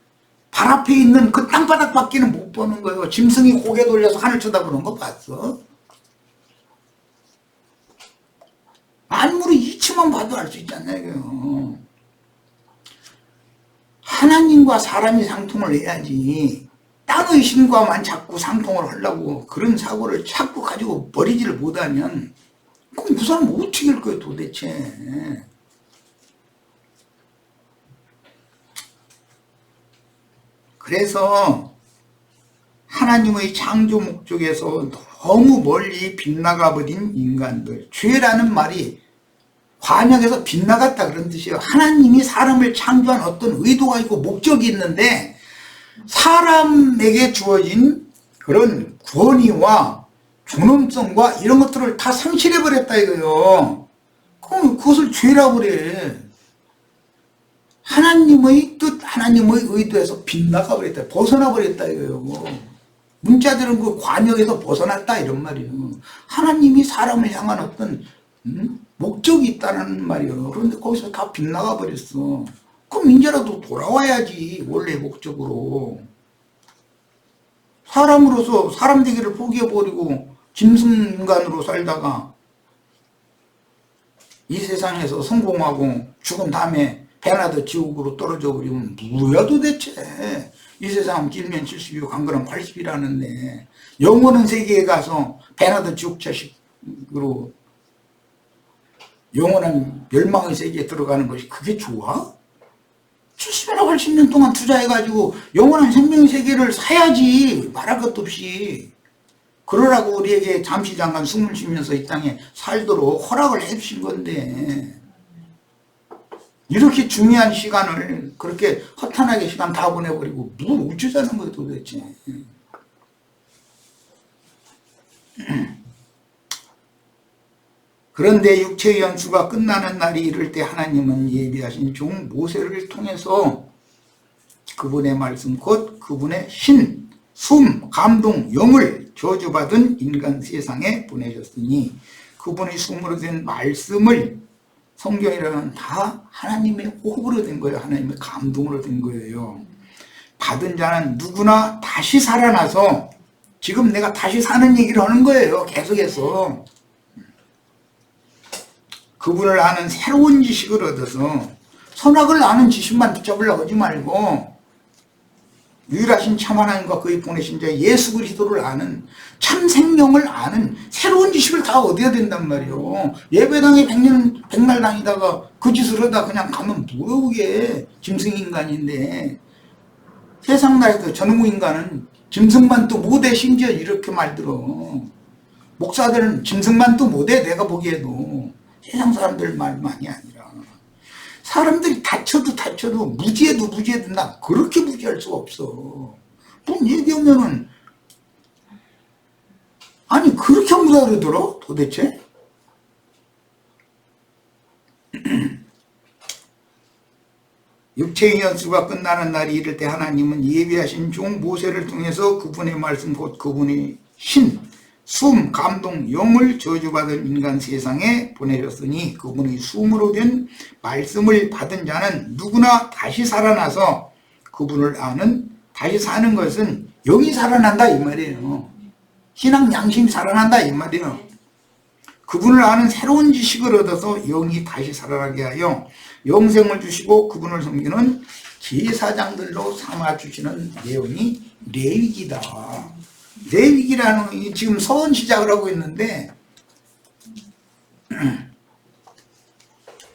발 앞에 있는 그 땅바닥밖에는 못 보는 거예요. 짐승이 고개 돌려서 하늘 쳐다보는 거 봤어? 만물의 이치만 봐도 알 수 있잖아요. 하나님과 사람이 상통을 해야지, 땅의 신과만 자꾸 상통을 하려고 그런 사고를 자꾸 가지고 버리지를 못하면 그럼 그 사람 어떻게 할 거예요 도대체. 그래서 하나님의 창조 목적에서 너무 멀리 빗나가 버린 인간들, 죄라는 말이 관역에서 빗나갔다 그런 뜻이에요. 하나님이 사람을 창조한 어떤 의도가 있고 목적이 있는데 사람에게 주어진 그런 권위와 존엄성과 이런 것들을 다 상실해버렸다 이거예요. 그럼 그것을 죄라고 그래. 하나님의 뜻, 하나님의 의도에서 빗나가 버렸다, 벗어나 버렸다 이거예요. 문자들은 그 관역에서 벗어났다 이런 말이에요. 하나님이 사람을 향한 어떤 목적이 있다는 말이에요. 그런데 거기서 다 빗나가 버렸어. 그럼 이제라도 돌아와야지 원래 목적으로. 사람으로서 사람 되기를 포기해버리고 짐승인간으로 살다가 이 세상에서 성공하고 죽은 다음에 배나 더 지옥으로 떨어져 버리면 뭐야 도대체. 이 세상 길면 70이고 강건은 80이라는데 영원한 세계에 가서 배나 더 지옥 자식으로 영원한 멸망의 세계에 들어가는 것이 그게 좋아? 70이나 80년 동안 투자해가지고 영원한 생명의 세계를 사야지. 말할 것도 없이. 그러라고 우리에게 잠시 잠깐 숨을 쉬면서 이 땅에 살도록 허락을 해주신 건데 이렇게 중요한 시간을 그렇게 허탄하게 시간 다 보내버리고 뭘 어쩌자는 거예요 도대체. 그런데 육체의 연수가 끝나는 날이 이를 때 하나님은 예비하신 종 모세를 통해서 그분의 말씀 곧 그분의 신, 숨, 감동, 영을 저주받은 인간 세상에 보내셨으니 그분의 숨으로 된 말씀을 성경이라면 다 하나님의 호흡으로 된 거예요. 하나님의 감동으로 된 거예요. 받은 자는 누구나 다시 살아나서 지금 내가 다시 사는 얘기를 하는 거예요. 계속해서. 그분을 아는 새로운 지식을 얻어서 선악을 아는 지식만 붙잡으려고 하지 말고 유일하신 참 하나님과 그의 보내신 자 예수 그리스도를 아는, 참 생명을 아는 새로운 지식을 다 얻어야 된단 말이에요. 예배당에 백날 다니다가 그 짓을 하다 그냥 가면 뭐야 그게. 짐승인간인데. 세상 나라에서 전무인간은 짐승만도 못해. 심지어 이렇게 말들어. 목사들은 짐승만도 못해. 내가 보기에도. 세상 사람들 말만이 아니라. 사람들이 다쳐도 무지해도 나 그렇게 무지할 수가 없어. 돈 얘기하면은 아니 그렇게 뭐라 그러더라 도대체? 육체의 연수가 끝나는 날이 이를 때 하나님은 예비하신 종 모세를 통해서 그분의 말씀 곧 그분의 신, 숨, 감동, 영을 저주받은 인간 세상에 보내셨으니 그분의 숨으로 된 말씀을 받은 자는 누구나 다시 살아나서 그분을 아는, 다시 사는 것은 영이 살아난다 이 말이에요. 신앙 양심이 살아난다 이 말이에요. 그분을 아는 새로운 지식을 얻어서 영이 다시 살아나게 하여 영생을 주시고 그분을 섬기는 제사장들로 삼아주시는 내용이 레위기다. 레위기라는 지금 서원 시작을 하고 있는데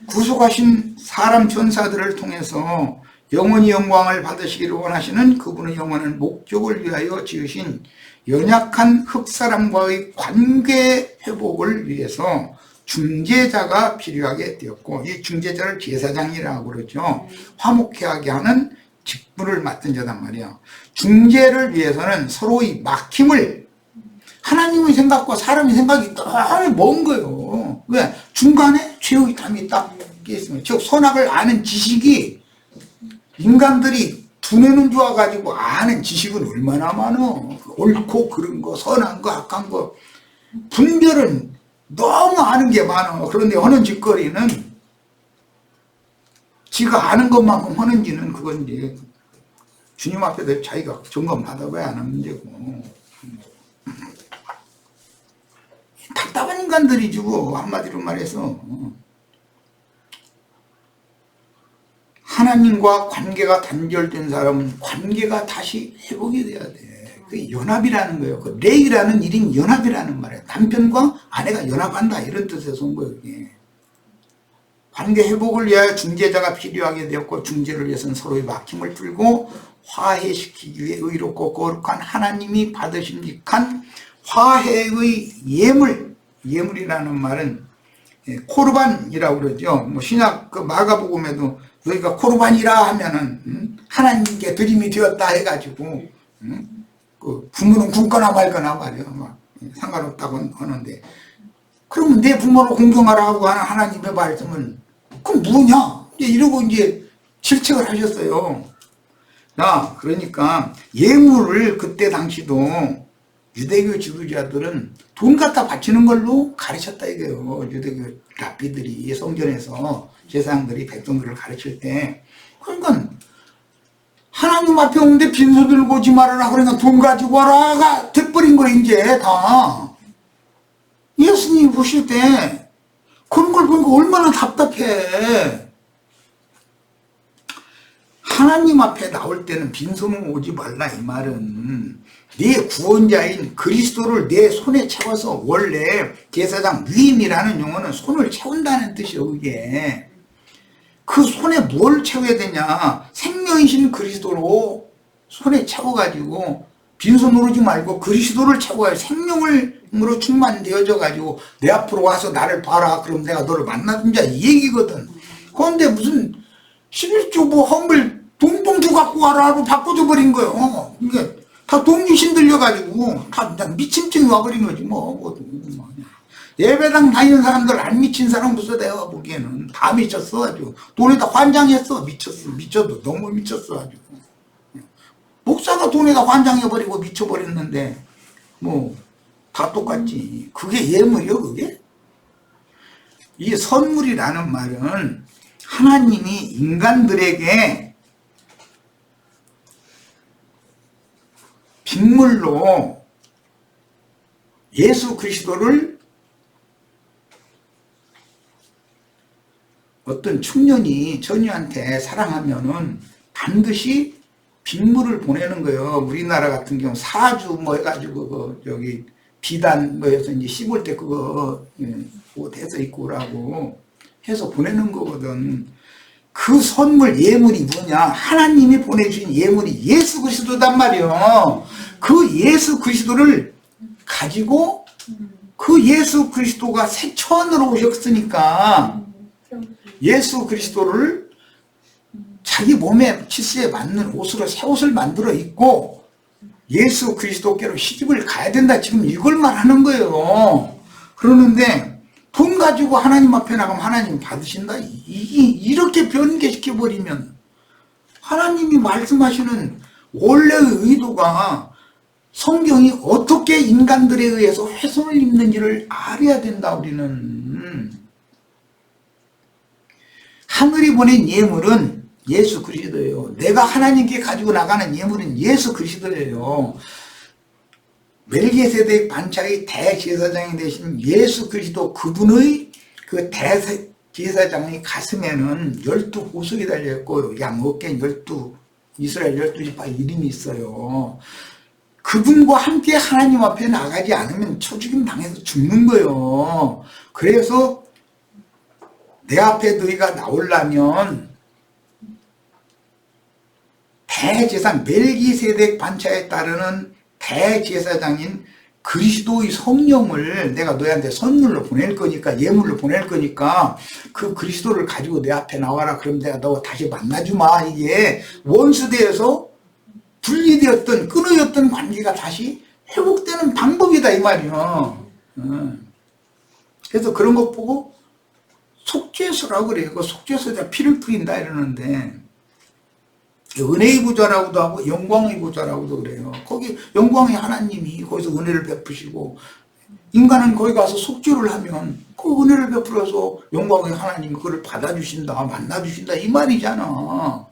구속하신 사람 천사들을 통해서 영원히 영광을 받으시기를 원하시는 그분의 영원한 목적을 위하여 지으신 연약한 흙사람과의 관계 회복을 위해서 중재자가 필요하게 되었고, 이 중재자를 제사장이라고 그러죠. 화목하게 하는 직분을 맡은 자단 말이야. 중재를 위해서는 서로의 막힘을, 하나님의 생각과 사람의 생각이 너무 먼 거예요. 왜? 중간에 최후의 담이 딱 있습니다. 즉 선악을 아는 지식이, 인간들이 두뇌는 좋아가지고 아는 지식은 얼마나 많어. 옳고 그른 거, 선한 거, 악한 거, 분별은 너무 아는 게 많아. 그런데 하는 짓거리는 지가 아는 것만큼 하는지는 그건 이제 주님 앞에서 자기가 점검 받아봐야 하는 문제고. 답답한 인간들이지 뭐, 한마디로 말해서. 하나님과 관계가 단절된 사람은 관계가 다시 회복이 돼야 돼. 그게 연합이라는 거예요. 그 레이라는 이름이 연합이라는 말이에요. 남편과 아내가 연합한다 이런 뜻에서 온 거예요. 이게. 관계 회복을 위하여 중재자가 필요하게 되었고, 중재를 위해서는 서로의 막힘을 풀고 화해시키기 위해 의롭고 거룩한 하나님이 받으심직한 화해의 예물, 예물이라는 말은 코르반이라고 그러죠. 뭐 신약 그 마가복음에도 너희가 코르반이라 하면은 하나님께 드림이 되었다 해가지고 그 부모는 굶거나 말거나 말이야. 막 상관없다고 하는데, 그러면 내 부모를 공경하라고 하는 하나님의 말씀은 그럼 뭐냐? 이제 이러고 이제 질책을 하셨어요. 자, 그러니까 예물을 그때 당시도 유대교 지도자들은 돈 갖다 바치는 걸로 가르쳤다 이거예요. 유대교 랍비들이 성전에서 제사장들이 백성들을 가르칠 때. 그러니까 하나님 앞에 오는데 빈손 들고 오지 말아라. 그러니까 돈 가지고 와라가 돼버린 거예요 이제 다. 예수님이 보실 때 그런 걸 보니까 얼마나 답답해. 하나님 앞에 나올 때는 빈손으로 오지 말라 이 말은 네 구원자인 그리스도를 내 손에 채워서, 원래 제사장 위임이라는 용어는 손을 채운다는 뜻이에요. 이게 그 손에 뭘 채워야 되냐, 생명이신 그리스도로 손에 채워가지고 빈손으로 오지 말고 그리스도를 채워야 생명으로 충만되어져 가지고 내 앞으로 와서 나를 봐라. 그럼 내가 너를 만나준다 이 얘기거든. 그런데 무슨 11조 뭐 헌물 돈봉투 갖고 와라로 바꿔줘 버린 거예요. 이게 다 동기신 들려가지고 다 그냥 미침증이 와버린 거지 뭐. 예배당 다니는 사람들 안 미친 사람 없어. 내가 보기에는 다 미쳤어. 아주 돈에다 환장했어. 미쳐도 너무 미쳤어. 아주 목사가 돈에다 환장해버리고 미쳐버렸는데 뭐 다 똑같지. 그게 예물이요 그게? 이 선물이라는 말은 하나님이 인간들에게 빗물로 예수 그리스도를 어떤 청년이 처녀한테 사랑하면은 반드시 빗물을 보내는 거예요. 우리나라 같은 경우 사주 뭐 해가지고 여기 비단 뭐 해서 이제 씹을 때 그거 옷 해서 입고 오라고 해서 보내는 거거든. 그 선물 예물이 뭐냐? 하나님이 보내주신 예물이 예수 그리스도단 말이에요. 그 예수 그리스도를 가지고 그 예수 그리스도가 새 천으로 오셨으니까 예수 그리스도를 자기 몸에 치수에 맞는 옷으로 새 옷을 만들어 입고 예수 그리스도께로 시집을 가야 된다. 지금 이걸 말하는 거예요. 그러는데 돈 가지고 하나님 앞에 나가면 하나님 받으신다. 이렇게 변개시켜버리면 하나님이 말씀하시는 원래의 의도가 성경이 어떻게 인간들에 의해서 훼손을 입는지를 알아야 된다. 우리는 하늘이 보낸 예물은 예수 그리스도예요. 내가 하나님께 가지고 나가는 예물은 예수 그리스도예요. 멜기세덱 반차의 대제사장이 되신 예수 그리스도 그분의 그 대제사장의 가슴에는 12보석이 달려있고 양 어깨에 이스라엘 12지파 이름이 있어요. 그분과 함께 하나님 앞에 나가지 않으면 초죽임 당해서 죽는 거예요. 그래서 내 앞에 너희가 나오려면 대제사 멜기세덱 반차에 따르는 대제사장인 그리스도의 성령을 내가 너희한테 선물로 보낼 거니까, 예물로 보낼 거니까 그 그리스도를 가지고 내 앞에 나와라. 그럼 내가 너 다시 만나주마. 이게 원수되어서 분리되었던 끊어졌던 관계가 다시 회복되는 방법이다 이 말이요. 그래서 그런 것 보고 속죄수라고 그래요. 그 속죄수에다 피를 뿌린다 이러는데 은혜의 구좌라고도 하고 영광의 구좌라고도 그래요. 거기 영광의 하나님이 거기서 은혜를 베푸시고 인간은 거기 가서 속죄를 하면 그 은혜를 베풀어서 영광의 하나님이 그걸 받아주신다, 만나주신다 이 말이잖아.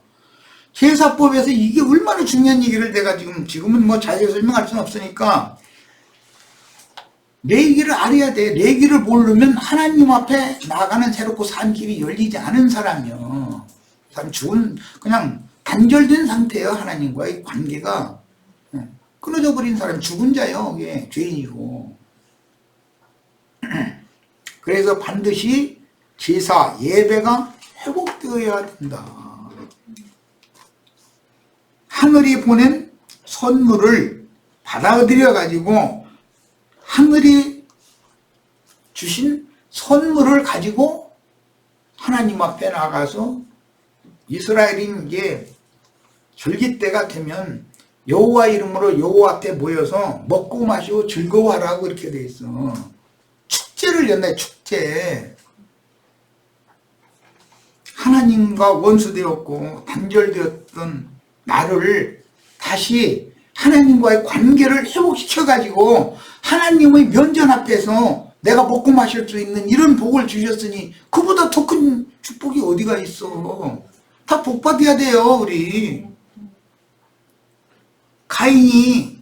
제사법에서 이게 얼마나 중요한 얘기를 내가 지금은 뭐 자세히 설명할 수는 없으니까 레위기를 알아야 돼. 레위기를 모르면 하나님 앞에 나가는 새롭고 산 길이 열리지 않은 사람이요. 사람 죽은 그냥 단절된 상태예요. 하나님과의 관계가 끊어져 버린 사람, 죽은 자요. 이게 죄인이고. 그래서 반드시 제사, 예배가 회복되어야 된다. 하늘이 보낸 선물을 받아들여 가지고 하늘이 주신 선물을 가지고 하나님 앞에 나가서 이스라엘인 게 절기 때가 되면 여호와 이름으로 여호와 앞에 모여서 먹고 마시고 즐거워하라고 이렇게 돼 있어. 축제를 연다. 축제. 하나님과 원수되었고 단절되었던 나를 다시 하나님과의 관계를 회복시켜가지고 하나님의 면전 앞에서 내가 먹고 마실 수 있는 이런 복을 주셨으니 그보다 더 큰 축복이 어디가 있어. 다 복 받아야 돼요. 우리 가인이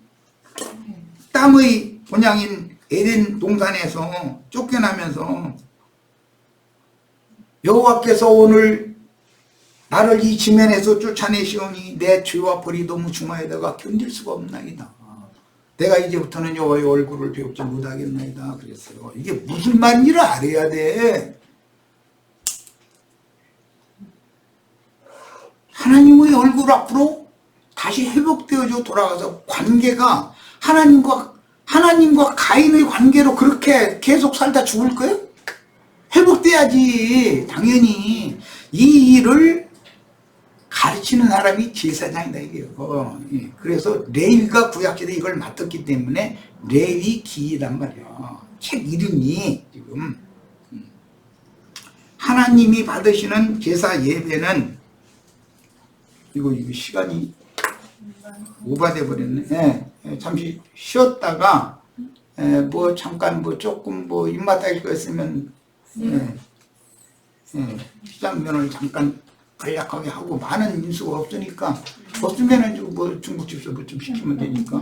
땅의 본향인 에덴 동산에서 쫓겨나면서 여호와께서 오늘 나를 이 지면에서 쫓아내시오니 내 죄와 벌이 너무 중하여다가 견딜 수가 없나이다. 내가 이제부터는 여호와의 얼굴을 배웁지 못하겠나이다 그랬어요. 이게 무슨 말인지를 알아야 돼. 하나님의 얼굴 앞으로 다시 회복되어져 돌아가서 관계가 하나님과 가인의 관계로 그렇게 계속 살다 죽을 거예요? 회복돼야지. 당연히 이 일을 가르치는 사람이 제사장이다 이게요. 그래서 레위가 구약시대에 이걸 맡았기 때문에 레위기란 말이야. 책 이름이 지금 하나님이 받으시는 제사 예배는 이거 시간이 오버돼 버렸네. 잠시 쉬었다가 뭐 잠깐 뭐 조금 뭐 입맛 할 거 있으면 시장면을 잠깐 간략하게 하고 많은 인수가 없으니까 없으면은 뭐 중국집에서 뭐 좀 시키면 되니까.